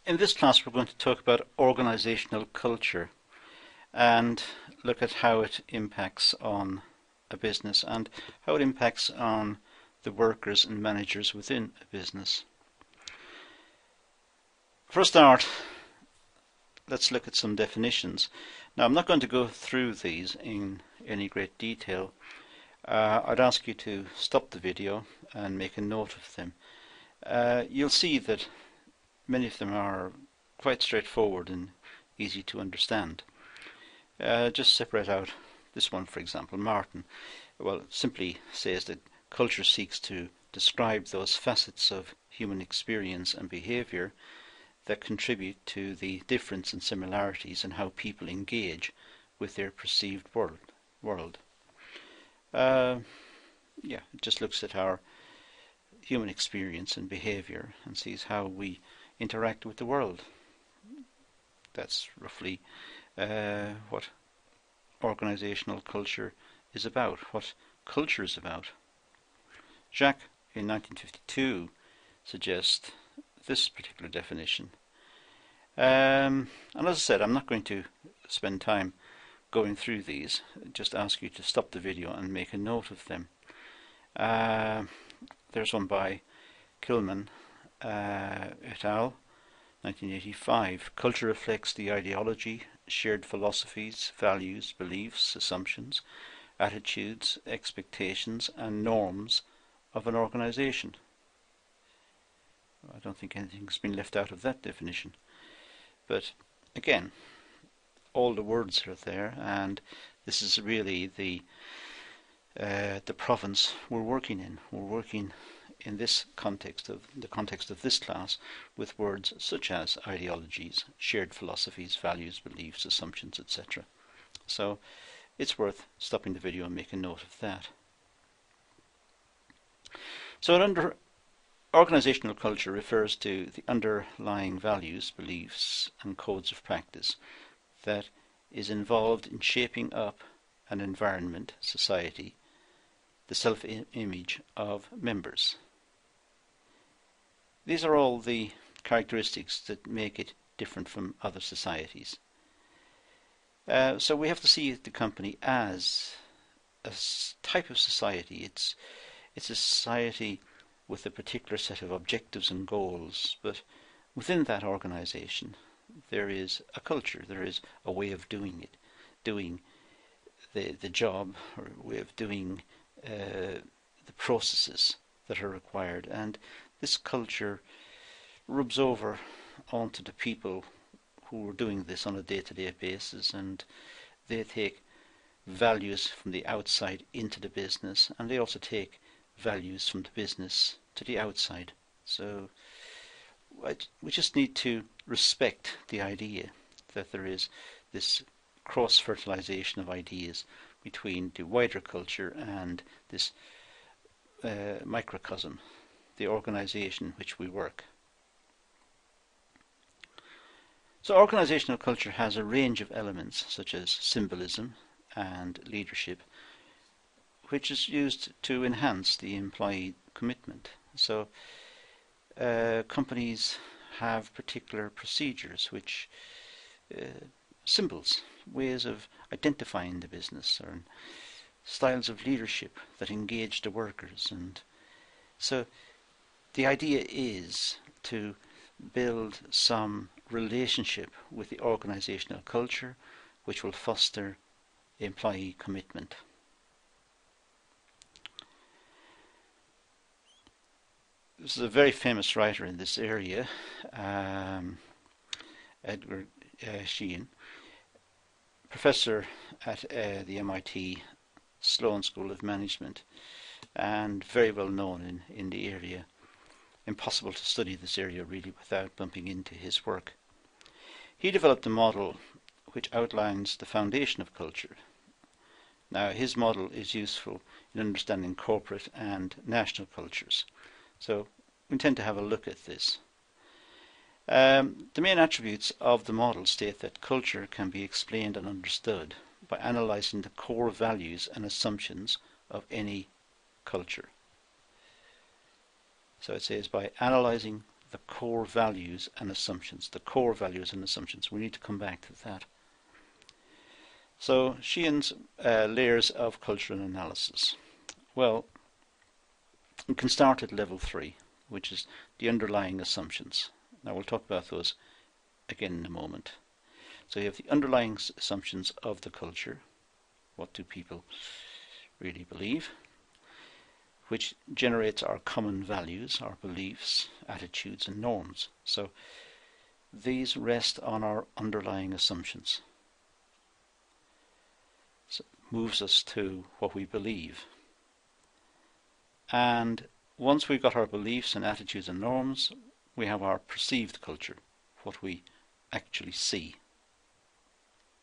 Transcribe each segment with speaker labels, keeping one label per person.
Speaker 1: In this class we're going to talk about organizational culture and look at how it impacts on a business and how it impacts on the workers and managers within a business. For a start, let's look at some definitions. Now, I'm not going to go through these in any great detail. I'd ask you to stop the video and make a note of them. You'll see that many of them are quite straightforward and easy to understand. Just separate out this one, for example, Martin. Well, it simply says that culture seeks to describe those facets of human experience and behaviour that contribute to the difference and similarities in how people engage with their perceived world. It just looks at our human experience and behaviour and sees how we interact with the world. That's roughly what organisational culture is about, what culture is about. Jacques, in 1952, suggests this particular definition. And as I said, I'm not going to spend time going through these, just ask you to stop the video and make a note of them. There's one by Kilman et al., 1985. Culture reflects the ideology, shared philosophies, values, beliefs, assumptions, attitudes, expectations and norms of an organisation. I don't think anything's been left out of that definition. But again, all the words are there, and this is really the province we're working in. We're working in this context of the context of this class with words such as ideologies, shared philosophies, values, beliefs, assumptions, etc. So it's worth stopping the video and making note of that. So under organizational culture refers to the underlying values, beliefs and codes of practice that is involved in shaping up an environment, society, the self-image of members. These are all the characteristics that make it different from other societies. So we have to see the company as a type of society. It's a society with a particular set of objectives and goals, but within that organization there is a culture, there is a way of doing it, doing the job, or a way of doing the processes that are required, and this culture rubs over onto the people who are doing this on a day-to-day basis, and they take values from the outside into the business, and they also take values from the business to the outside. So we just need to respect the idea that there is this cross-fertilization of ideas between the wider culture and this microcosm, the organization in which we work. So organizational culture has a range of elements such as symbolism and leadership, which is used to enhance the employee commitment. So companies have particular procedures, which symbols, ways of identifying the business, or styles of leadership that engage the workers. And so the idea is to build some relationship with the organizational culture which will foster employee commitment. This is a very famous writer in this area, Edward Sheehan, professor at the MIT Sloan School of Management, and very well known in the area. Impossible to study this area really without bumping into his work. He developed a model which outlines the foundation of culture. Now, his model is useful in understanding corporate and national cultures. So we intend to have a look at this. The main attributes of the model state that culture can be explained and understood by analysing the core values and assumptions of any culture. So it says by analysing the core values and assumptions. The core values and assumptions. We need to come back to that. So Sheehan's layers of cultural analysis. Well, we can start at level 3, which is the underlying assumptions. Now we'll talk about those again in a moment. So you have the underlying assumptions of the culture. What do people really believe? Which generates our common values, our beliefs, attitudes and norms. So these rest on our underlying assumptions. So it moves us to what we believe. And once we've got our beliefs and attitudes and norms, we have our perceived culture, what we actually see,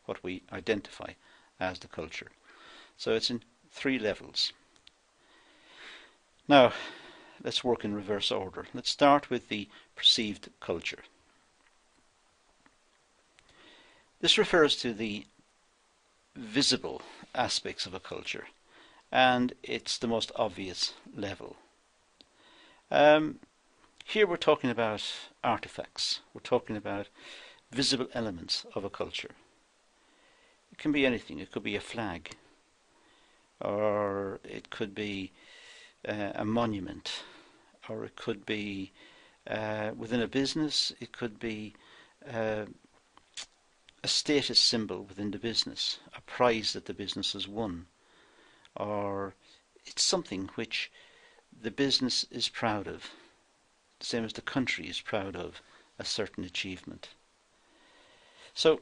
Speaker 1: what we identify as the culture. So it's in 3 levels. Now, let's work in reverse order. Let's start with the perceived culture. This refers to the visible aspects of a culture, and it's the most obvious level. Here we're talking about artifacts. We're talking about visible elements of a culture. It can be anything. It could be a flag, or it could be a monument, or it could be within a business. It could be a status symbol within the business, a prize that the business has won, or it's something which the business is proud of, the same as the country is proud of a certain achievement. So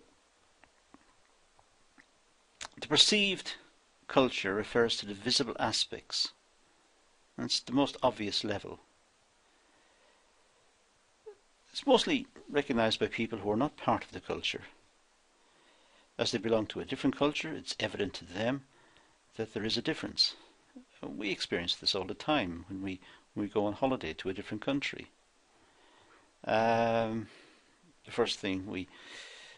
Speaker 1: the perceived culture refers to the visible aspects, and it's the most obvious level. It's mostly recognized by people who are not part of the culture. As they belong to a different culture, it's evident to them that there is a difference. We experience this all the time when we go on holiday to a different country. The first thing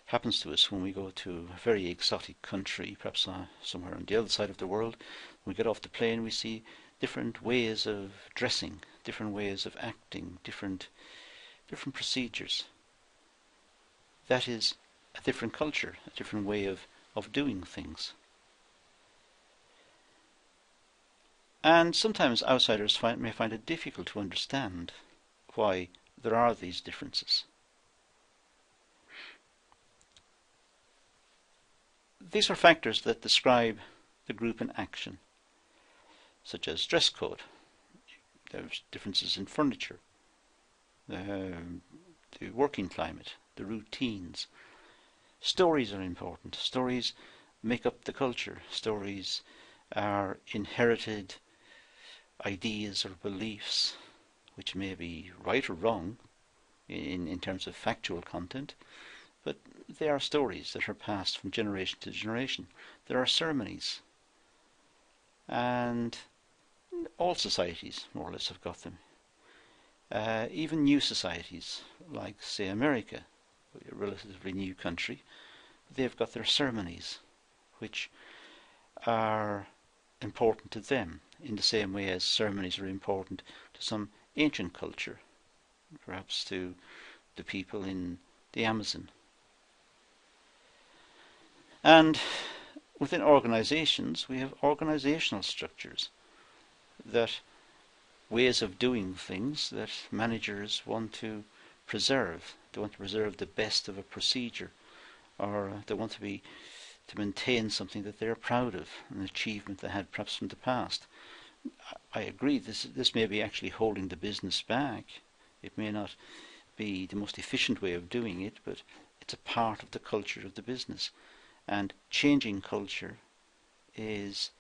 Speaker 1: happens to us when we go to a very exotic country, perhaps somewhere on the other side of the world, when we get off the plane, we see different ways of dressing, different ways of acting, different procedures. That is a different culture, a different way of doing things. And sometimes outsiders may find it difficult to understand why there are these differences. These are factors that describe the group in action, such as dress code. There's differences in furniture, the working climate, the routines. Stories are important. Stories make up the culture. Stories are inherited ideas or beliefs, which may be right or wrong in terms of factual content, but they are stories that are passed from generation to generation. There are ceremonies, and all societies more or less have got them. Even new societies, like say America, a relatively new country, they've got their ceremonies, which are important to them in the same way as ceremonies are important to some ancient culture, perhaps to the people in the Amazon. And within organizations, we have organizational structures, that ways of doing things that managers want to preserve. They want to preserve the best of a procedure, or they want to maintain something that they're proud of, an achievement they had perhaps from the past. I agree, this may be actually holding the business back. It may not be the most efficient way of doing it, but it's a part of the culture of the business. And changing culture is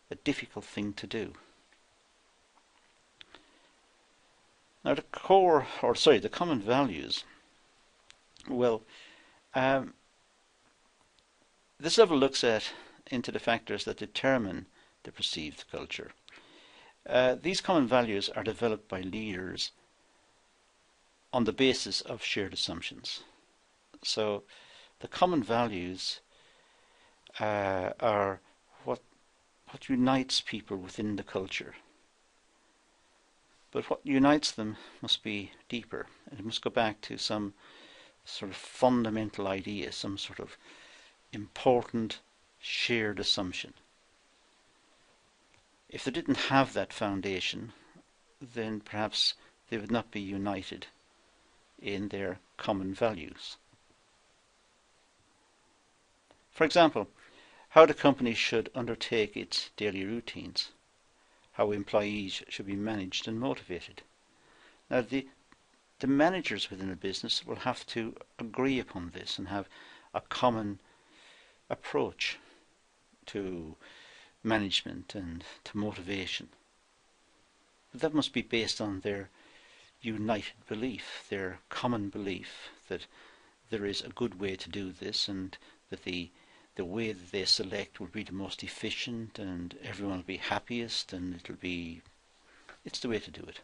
Speaker 1: a difficult thing to do. Now the common values, well, this level looks into the factors that determine the perceived culture. These common values are developed by leaders on the basis of shared assumptions. So the common values are what unites people within the culture. But what unites them must be deeper. It must go back to some sort of fundamental idea, some sort of important shared assumption. If they didn't have that foundation, then perhaps they would not be united in their common values. For example, how the company should undertake its daily routines, how employees should be managed and motivated. Now, the managers within a business will have to agree upon this and have a common approach to management and to motivation. But that must be based on their united belief, their common belief that there is a good way to do this, and that the way that they select will be the most efficient, and everyone will be happiest, and it's the way to do it.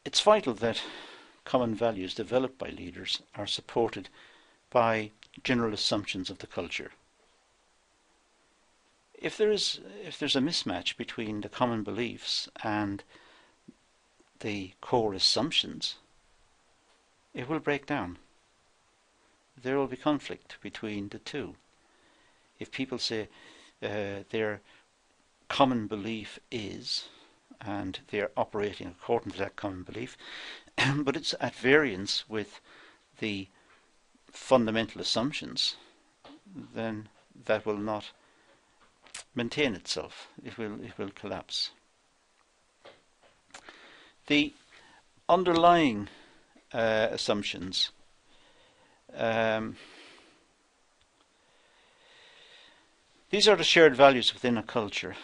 Speaker 1: It's vital that common values developed by leaders are supported by general assumptions of the culture. If there's a mismatch between the common beliefs and the core assumptions, it will break down. There will be conflict between the two. If people say their common belief is, and they're operating according to that common belief, but it's at variance with the fundamental assumptions, then that will not maintain itself. It will collapse. The underlying assumptions these are the shared values within a culture.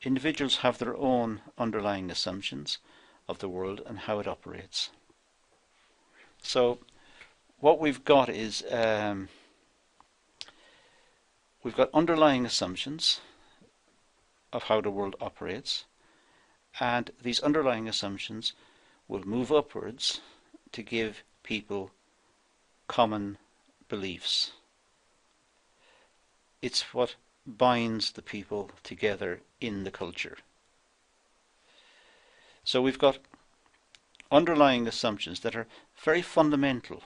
Speaker 1: Individuals have their own underlying assumptions of the world and how it operates. So what we've got is we've got underlying assumptions of how the world operates, and these underlying assumptions will move upwards to give people common beliefs. It's what binds the people together in the culture. So we've got underlying assumptions that are very fundamental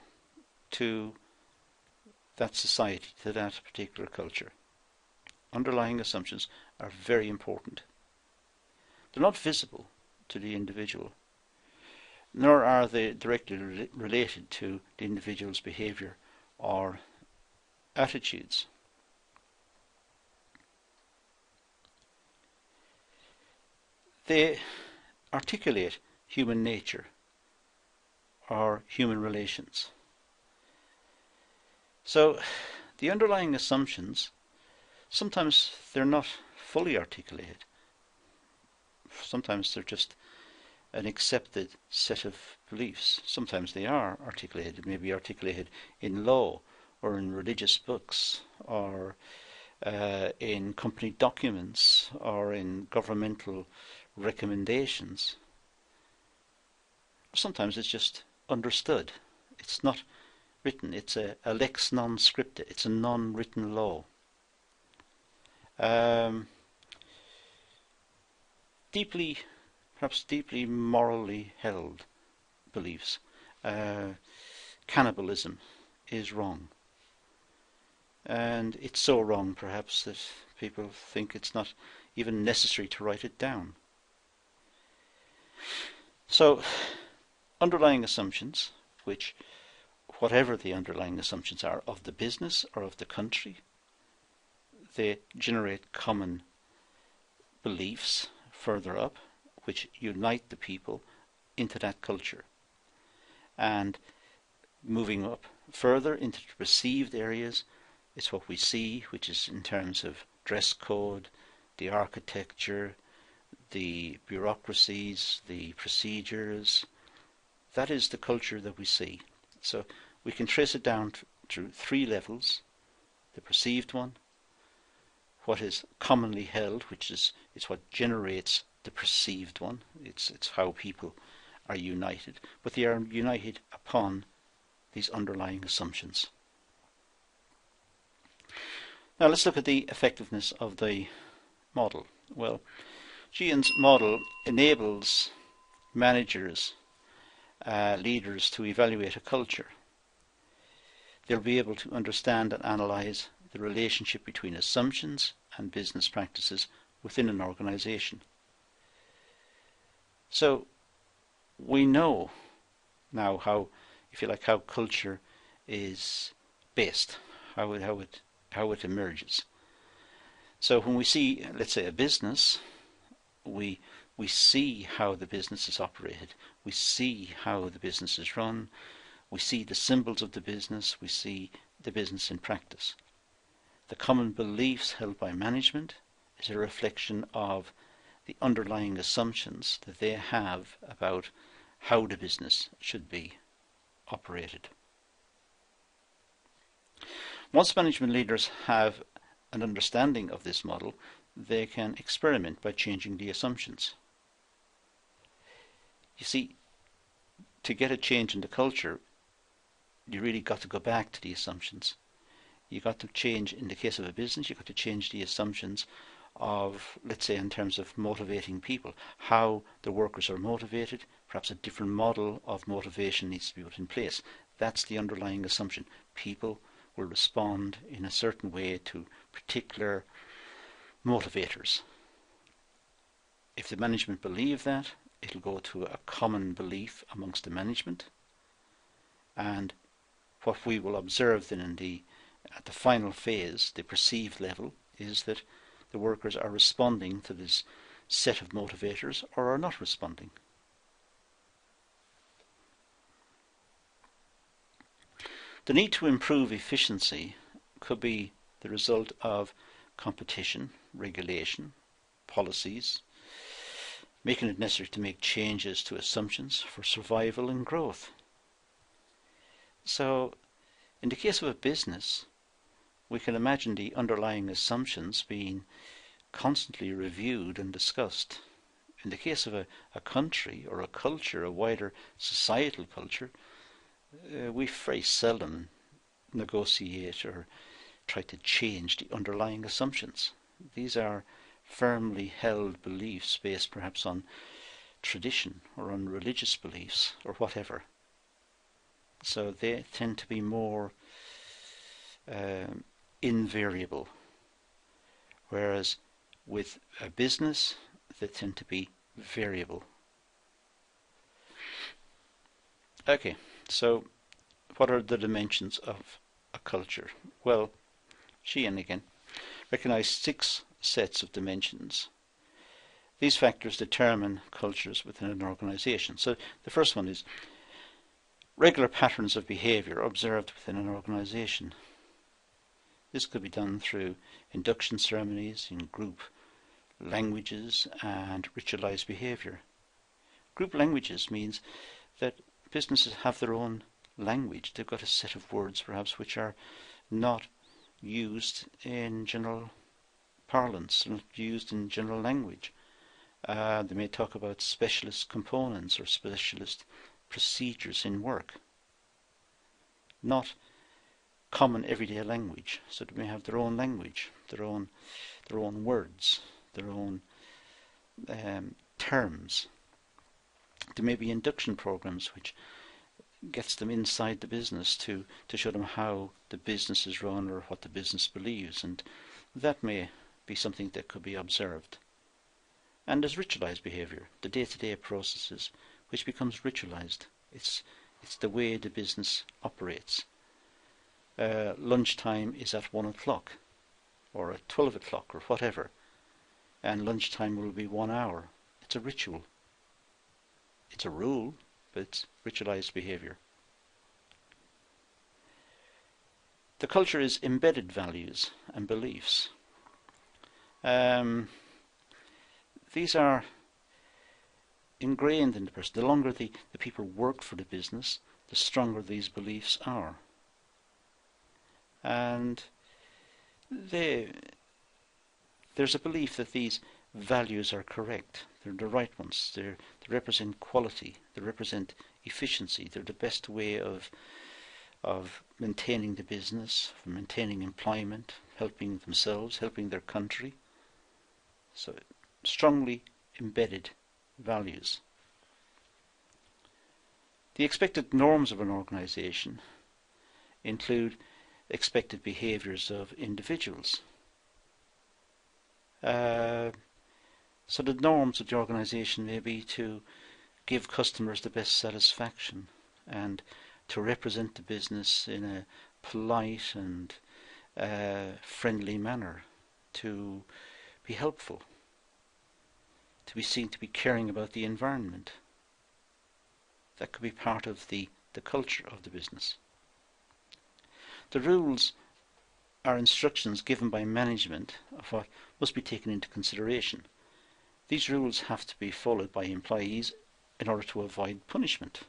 Speaker 1: to that society, to that particular culture. Underlying assumptions are very important. They're not visible to the individual, nor are they directly related to the individual's behaviour or attitudes. They articulate human nature or human relations. So the underlying assumptions, sometimes they're not fully articulated. Sometimes they're just an accepted set of beliefs. Sometimes they are articulated, maybe articulated in law or in religious books or in company documents or in governmental recommendations. Sometimes it's just understood. It's not written. It's a lex non scripta. It's a non-written law. Perhaps deeply morally held beliefs. Cannibalism is wrong. And it's so wrong, perhaps, that people think it's not even necessary to write it down. So, underlying assumptions, which, whatever the underlying assumptions are of the business or of the country, they generate common beliefs further up, which unite the people into that culture. And moving up further into the perceived areas, it's what we see, which is in terms of dress code, the architecture, the bureaucracies, the procedures. That is the culture that we see. So we can trace it down through three levels: the perceived one, what is commonly held, which is what generates the perceived one. It's how people are united, but they are united upon these underlying assumptions. Now let's look at the effectiveness of the model. Well, Sheehan's model enables managers, leaders to evaluate a culture. They'll be able to understand and analyse the relationship between assumptions and business practices within an organisation. So we know now how, if you like, how culture is based, how it emerges. So when we see, let's say, a business, we see how the business is operated. We see how the business is run. We see the symbols of the business. We see the business in practice. The common beliefs held by management is a reflection of the underlying assumptions that they have about how the business should be operated. Once management leaders have an understanding of this model, they can experiment by changing the assumptions. You see, to get a change in the culture, you really got to go back to the assumptions. You got to change, in the case of a business, you got to change the assumptions of, let's say, in terms of motivating people, how the workers are motivated. Perhaps a different model of motivation needs to be put in place. That's the underlying assumption. People will respond in a certain way to particular motivators. If the management believe that, it'll go to a common belief amongst the management, and what we will observe then at the final phase, the perceived level, is that the workers are responding to this set of motivators or are not responding. The need to improve efficiency could be the result of competition, regulation, policies, making it necessary to make changes to assumptions for survival and growth. So, in the case of a business, we can imagine the underlying assumptions being constantly reviewed and discussed. In the case of a country or a culture, a wider societal culture, we very seldom negotiate or try to change the underlying assumptions. These are firmly held beliefs based perhaps on tradition or on religious beliefs or whatever. So they tend to be more invariable, whereas with a business they tend to be variable. Okay, so what are the dimensions of a culture? Well, Sheehan again recognized 6 sets of dimensions. These factors determine cultures within an organization. So the first one is regular patterns of behaviour observed within an organisation. This could be done through induction ceremonies in group languages and ritualised behaviour. Group languages means that businesses have their own language. They've got a set of words perhaps which are not used in general parlance, not used in general language. They may talk about specialist components or specialist procedures in work, not common everyday language. So they may have their own language, their own words, their own terms. There may be induction programs which gets them inside the business to show them how the business is run or what the business believes, and that may be something that could be observed. And there's ritualised behaviour, the day-to-day processes, which becomes ritualised. It's the way the business operates. Lunchtime is at 1 o'clock or at 12 o'clock or whatever, and lunchtime will be 1 hour. It's a ritual. It's a rule, but it's ritualised behaviour. The culture is embedded values and beliefs. These are ingrained in the person. The longer the people work for the business, the stronger these beliefs are. And there's a belief that these values are correct. They're the right ones. They represent quality. They represent efficiency. They're the best way of maintaining the business, for maintaining employment, helping themselves, helping their country. So strongly embedded values. The expected norms of an organisation include expected behaviours of individuals. So the norms of the organisation may be to give customers the best satisfaction and to represent the business in a polite and friendly manner, to be helpful, to be seen to be caring about the environment. That could be part of the culture of the business. The rules are instructions given by management of what must be taken into consideration. These rules have to be followed by employees in order to avoid punishment.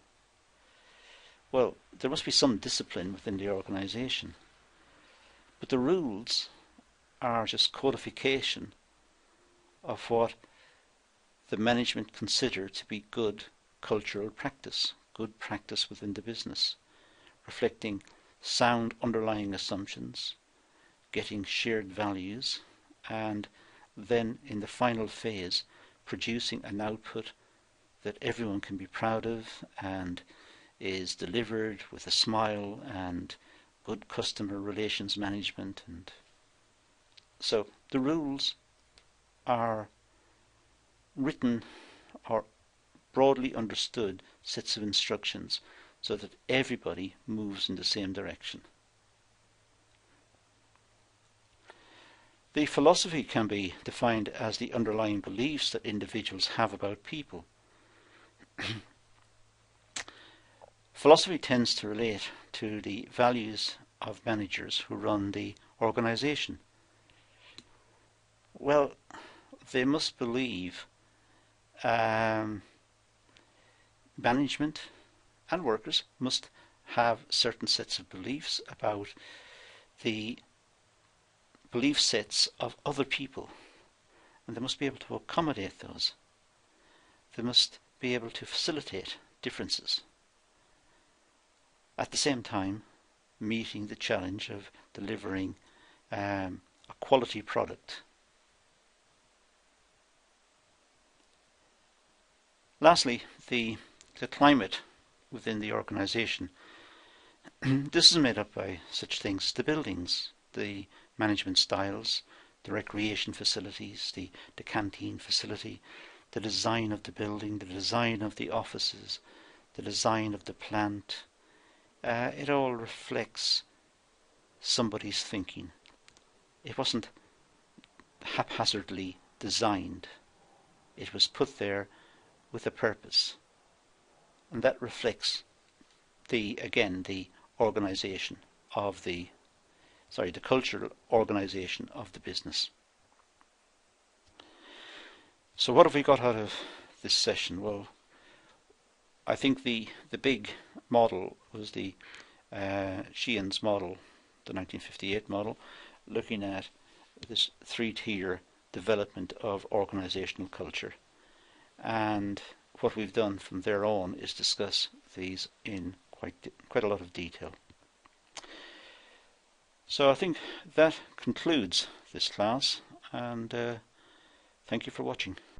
Speaker 1: Well, there must be some discipline within the organisation, but the rules are just codification of what the management consider to be good cultural practice, good practice within the business, reflecting sound underlying assumptions, getting shared values, and then in the final phase producing an output that everyone can be proud of and is delivered with a smile and good customer relations management. And so the rules are written or broadly understood sets of instructions so that everybody moves in the same direction. The philosophy can be defined as the underlying beliefs that individuals have about people. Philosophy tends to relate to the values of managers who run the organisation. Well, they must believe management and workers must have certain sets of beliefs about the belief sets of other people, and they must be able to accommodate those. They must be able to facilitate differences, at the same time meeting the challenge of delivering a quality product. Lastly, the climate within the organisation. This is made up by such things as the buildings, the management styles, the recreation facilities, the canteen facility, the design of the building, the design of the offices, the design of the plant. It all reflects somebody's thinking. It wasn't haphazardly designed. It was put there with a purpose. And that reflects the organisation of the cultural organisation of the business. So what have we got out of this session? Well, I think the big model was the Sheehan's model, the 1958 model, looking at this three-tier development of organisational culture. And what we've done from there on is discuss these in quite a lot of detail. So I think that concludes this class, and thank you for watching.